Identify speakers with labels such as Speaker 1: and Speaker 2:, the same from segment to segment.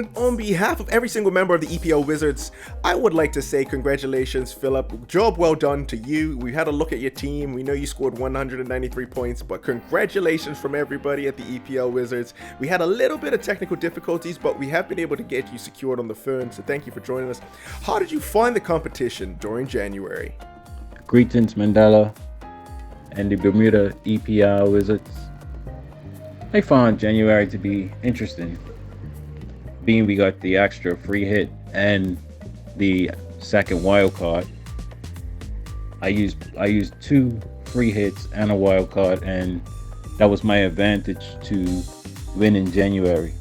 Speaker 1: And on behalf of every single member of the EPL Wizards, I would like to say congratulations, Philip. Job well done to you. We had a look at your team. We know you scored 193 points, but congratulations from everybody at the EPL Wizards. We had a little bit of technical difficulties, but we have been able to get you secured on the phone, so thank you for joining us. How did you find the competition during January?
Speaker 2: Greetings, Mandela and the Bermuda EPL Wizards. I found January to be interesting, being we got the extra free hit and the second wild card. I used 2 free hits and a wild card, and that was my advantage to win in January.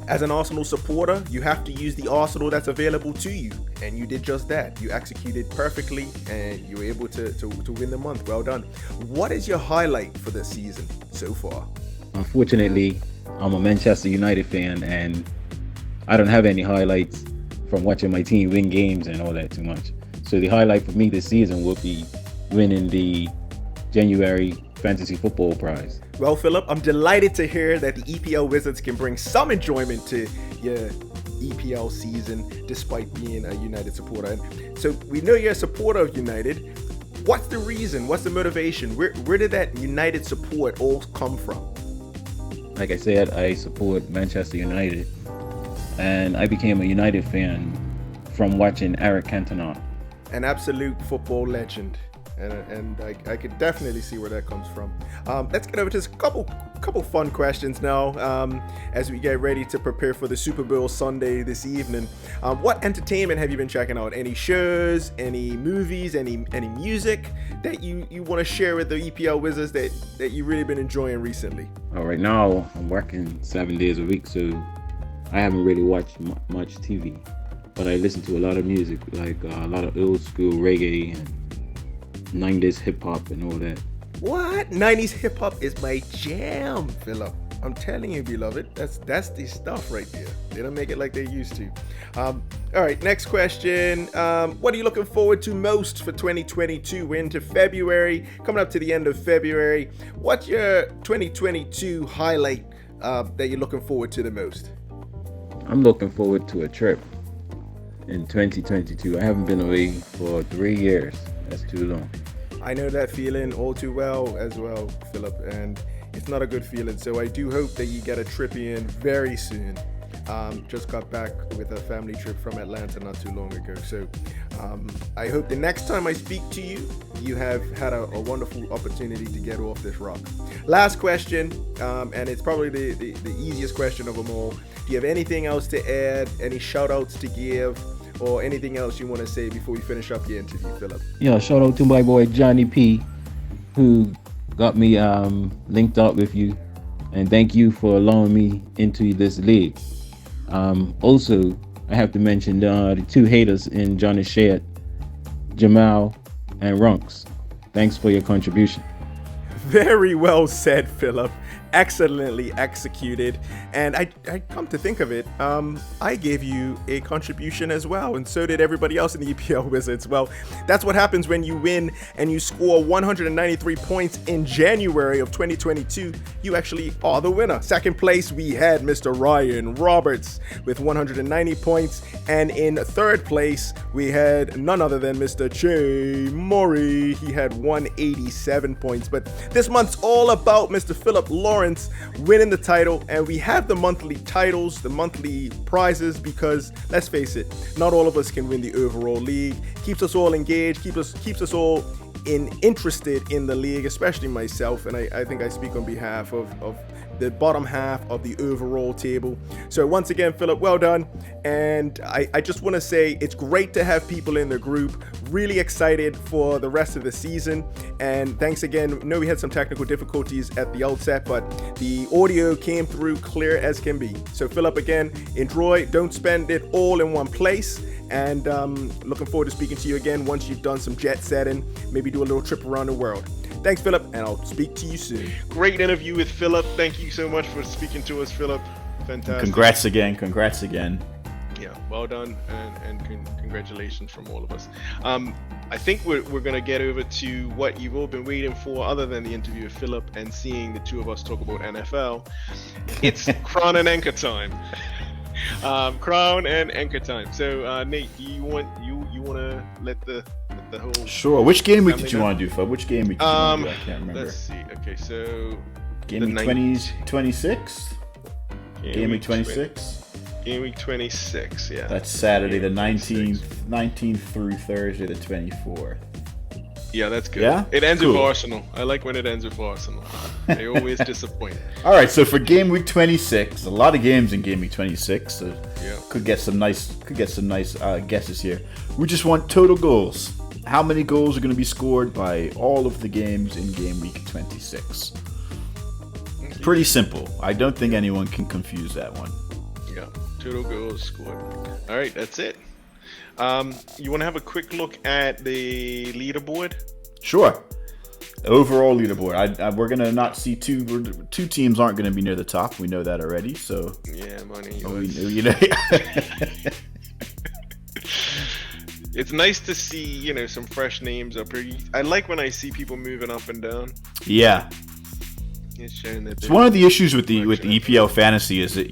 Speaker 1: As an Arsenal supporter, you have to use the Arsenal that's available to you, and you did just that. You executed perfectly, and you were able to win the month. Well done. What is your highlight for this season so far?
Speaker 2: Unfortunately, I'm a Manchester United fan, and I don't have any highlights from watching my team win games and all that too much. So the highlight for me this season will be winning the January Fantasy Football Prize.
Speaker 1: Well, Philip, I'm delighted to hear that the EPL Wizards can bring some enjoyment to your EPL season despite being a United supporter. And so we know you're a supporter of United. What's the reason? What's the motivation? Where did that United support all come from?
Speaker 2: Like I said, I support Manchester United, and I became a United fan from watching Eric Cantona.
Speaker 1: An absolute football legend, and I could definitely see where that comes from. Let's get over to just a couple fun questions now as we get ready to prepare for the Super Bowl Sunday this evening. What entertainment have you been checking out? Any shows, any movies, any music that you want to share with the EPL Wizards that you've really been enjoying recently?
Speaker 2: Right now, I'm working 7 days a week, so I haven't really watched much TV. But I listen to a lot of music, like a lot of old school reggae and 90s hip hop and all that.
Speaker 1: What? 90s hip hop is my jam, Philip. I'm telling you, beloved, that's the stuff right there. They don't make it like they used to. All right, next question. What are you looking forward to most for 2022? We're into February, coming up to the end of February. What's your 2022 highlight that you're looking forward to the most?
Speaker 2: I'm looking forward to a trip in 2022. I haven't been away for 3 years. That's too long.
Speaker 1: I know that feeling all too well as well, Philip, and it's not a good feeling. So I do hope that you get a trip in very soon. Just got back with a family trip from Atlanta not too long ago. So I hope the next time I speak to you, you have had a wonderful opportunity to get off this rock. Last question, and it's probably the easiest question of them all. Do you have anything else to add? Any shout outs to give? Or anything else you want to say before we finish up your interview, Philip?
Speaker 2: Yeah, shout out to my boy Johnny P, who got me linked up with you, and thank you for allowing me into this league. Also, I have to mention the 2 haters in Johnny Shed, Jamal and Runks. Thanks for your contribution.
Speaker 1: Very well said, Philip. Excellently executed. And I come to think of it, I gave you a contribution as well, and so did everybody else in the EPL Wizards. Well, that's what happens when you win and you score 193 points in January of 2022. You actually are the winner. Second place, we had Mr. Ryan Roberts with 190 points, and in third place, we had none other than Mr. Jay Murray. He had 187 points. But this month's all about Mr. Philip Lawerence winning the title, and we have the monthly titles, the monthly prizes, because let's face it, not all of us can win the overall league. Keeps us all engaged, keeps us all interested in the league, especially myself, and I think I speak on behalf of the bottom half of the overall table. So once again, Philip, well done. And I just want to say it's great to have people in the group. Really excited for the rest of the season. And thanks again. I know we had some technical difficulties at the outset, but the audio came through clear as can be. So Philip, again, enjoy. Don't spend it all in one place. And looking forward to speaking to you again once you've done some jet setting, maybe do a little trip around the world. Thanks, Philip, and I'll speak to you soon.
Speaker 3: Great interview with Philip. Thank you so much for speaking to us, Philip. Fantastic.
Speaker 4: Congrats again.
Speaker 3: Yeah, well done, and congratulations from all of us. I think we're going to get over to what you've all been waiting for, other than the interview with Philip and seeing the two of us talk about NFL. It's Crown and Anchor time. Crown and Anchor time. So Nate, do you want to let the whole
Speaker 4: Sure. Which game week
Speaker 3: family
Speaker 4: did you
Speaker 3: know?
Speaker 4: want to do, Fub? Which game week did you want to do? I can't remember.
Speaker 3: Let's see. Okay, so
Speaker 4: Game week 26? Game week 26?
Speaker 3: Game week 26, yeah.
Speaker 4: That's Saturday the
Speaker 3: Game week 26.
Speaker 4: 19th through Thursday the 24th.
Speaker 3: Yeah, that's good.
Speaker 4: Yeah?
Speaker 3: It ends
Speaker 4: Cool.
Speaker 3: with Arsenal. I like when it ends with Arsenal. They always disappoint.
Speaker 4: All right, so for game week 26, a lot of games in game week 26. So
Speaker 3: Yeah.
Speaker 4: could get some nice guesses here. We just want total goals. How many goals are going to be scored by all of the games in game week 26? Pretty simple. I don't think anyone can confuse that one.
Speaker 3: Yeah, total goals scored. All right, that's it. You want to have a quick look at the leaderboard?
Speaker 4: Sure. Overall leaderboard. We're gonna not see two teams aren't gonna be near the top. We know that already. So
Speaker 3: Yeah, money.
Speaker 4: you know.
Speaker 3: It's nice to see, some fresh names up here. I like when I see people moving up and down.
Speaker 4: Yeah.
Speaker 3: It's showing that.
Speaker 4: It's one of the issues with the EPL fantasy is that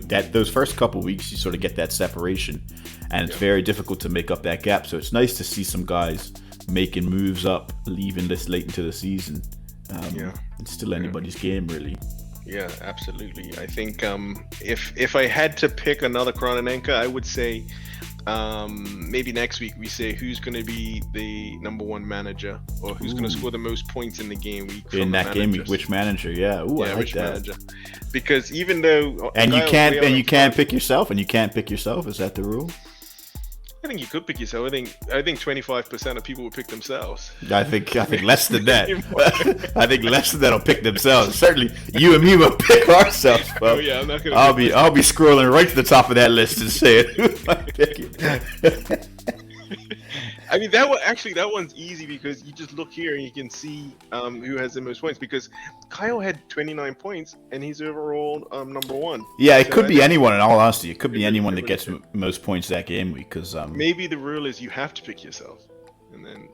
Speaker 4: that those first couple weeks you sort of get that separation, and it's very difficult to make up that gap. So it's nice to see some guys making moves up, leaving this late into the season. It's still anybody's game, really.
Speaker 3: Yeah, absolutely. I think if I had to pick another Crown Anchor, I would say maybe next week we say who's going to be the number one manager, or who's going to score the most points in the game week.
Speaker 4: In that game week, which manager? Yeah, I like
Speaker 3: which
Speaker 4: that.
Speaker 3: Manager? Because even though
Speaker 4: you can't pick yourself. Is that the rule?
Speaker 3: I think you could pick yourself. I think 25% of people would pick themselves.
Speaker 4: I think less than that. I think less than that'll pick themselves. Certainly, you and me will pick ourselves.
Speaker 3: Oh yeah, I'm not gonna.
Speaker 4: I'll be scrolling right to the top of that list and saying who am I picking.
Speaker 3: I mean, that one's easy because you just look here and you can see who has the most points. Because Kyle had 29 points and he's overall number one.
Speaker 4: Yeah, it could be anyone. In all honesty, it could be anyone that gets most points that game week. Because
Speaker 3: maybe the rule is you have to pick yourself, and then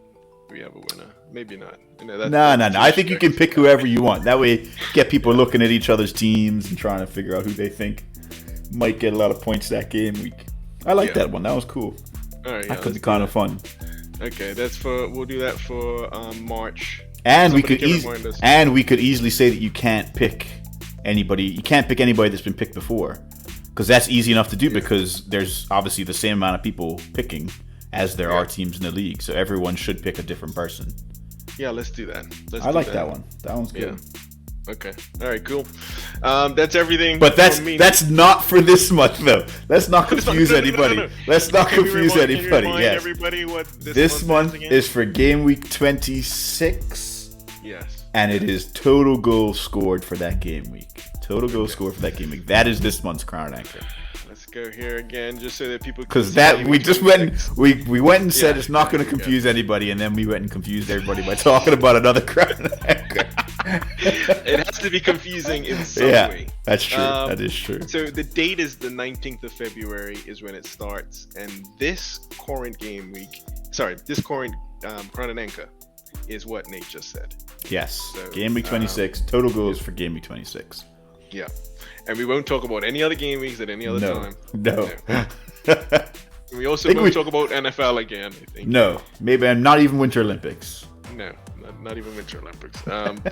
Speaker 3: we have a winner. Maybe not.
Speaker 4: No. I think you can pick whoever you want. That way, get people looking at each other's teams and trying to figure out who they think might get a lot of points that game week. I like that one. That was cool.
Speaker 3: All right,
Speaker 4: that could be kind of fun.
Speaker 3: Okay, we'll do that for March.
Speaker 4: And we could easily say that you can't pick anybody. You can't pick anybody that's been picked before, because that's easy enough to do because there's obviously the same amount of people picking as there are teams in the league, so everyone should pick a different person.
Speaker 3: Yeah, let's do that.
Speaker 4: I like that one. That one's good.
Speaker 3: Yeah. Okay. All right. Cool. That's everything.
Speaker 4: But that's not for this month, though. Let's not confuse anybody.
Speaker 3: No.
Speaker 4: Let's not confuse anybody. Yes.
Speaker 3: Everybody what
Speaker 4: this month is for game week 26.
Speaker 3: Yes.
Speaker 4: And it is total goals scored for that game week. Total goals scored for that game week. That is this month's Crown Anchor.
Speaker 3: Let's go here again, just so that people.
Speaker 4: Because that we just went, we went and said it's not going to confuse anybody, and then we went and confused everybody by talking about another Crown Anchor.
Speaker 3: It has to be confusing in some way.
Speaker 4: That's true. That is true.
Speaker 3: So the date is the 19th of February is when it starts, and this current Crown Anchor is what Nate just said.
Speaker 4: Yes.
Speaker 3: So,
Speaker 4: game week 26. Total goals for game week 26.
Speaker 3: Yeah. And we won't talk about any other game weeks at any other time.
Speaker 4: No.
Speaker 3: We also won't talk about NFL again, I think.
Speaker 4: No. Maybe not even Winter Olympics.
Speaker 3: No. Not even Winter Olympics.
Speaker 4: That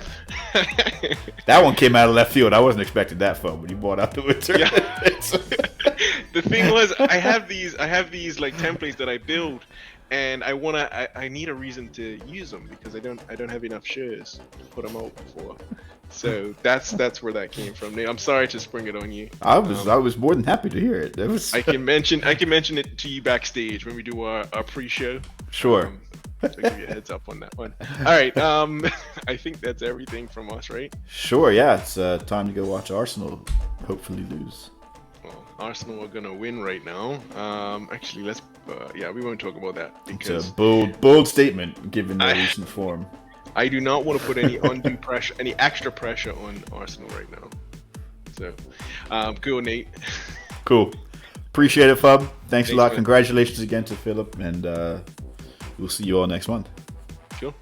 Speaker 4: one came out of left field. I wasn't expecting that fun when you brought out the Winter Olympics.
Speaker 3: The thing was, I have these like templates that I build, and I need a reason to use them because I don't have enough shares to put them out for. So that's where that came from. I'm sorry to spring it on you.
Speaker 4: I was more than happy to hear it.
Speaker 3: I can mention it to you backstage when we do our pre-show.
Speaker 4: Sure.
Speaker 3: So give you a heads up on that one. All right. I think that's everything from us, right?
Speaker 4: Sure. Yeah. It's time to go watch Arsenal hopefully lose.
Speaker 3: Well, Arsenal are gonna win right now. Actually, let's. We won't talk about that because
Speaker 4: it's a bold statement given their recent form.
Speaker 3: I do not want to put any undue pressure, any extra pressure on Arsenal right now. So, cool, Nate.
Speaker 4: Cool. Appreciate it, Fub. Thanks a lot. Man. Congratulations again to Philip, and we'll see you all next month.
Speaker 3: Sure.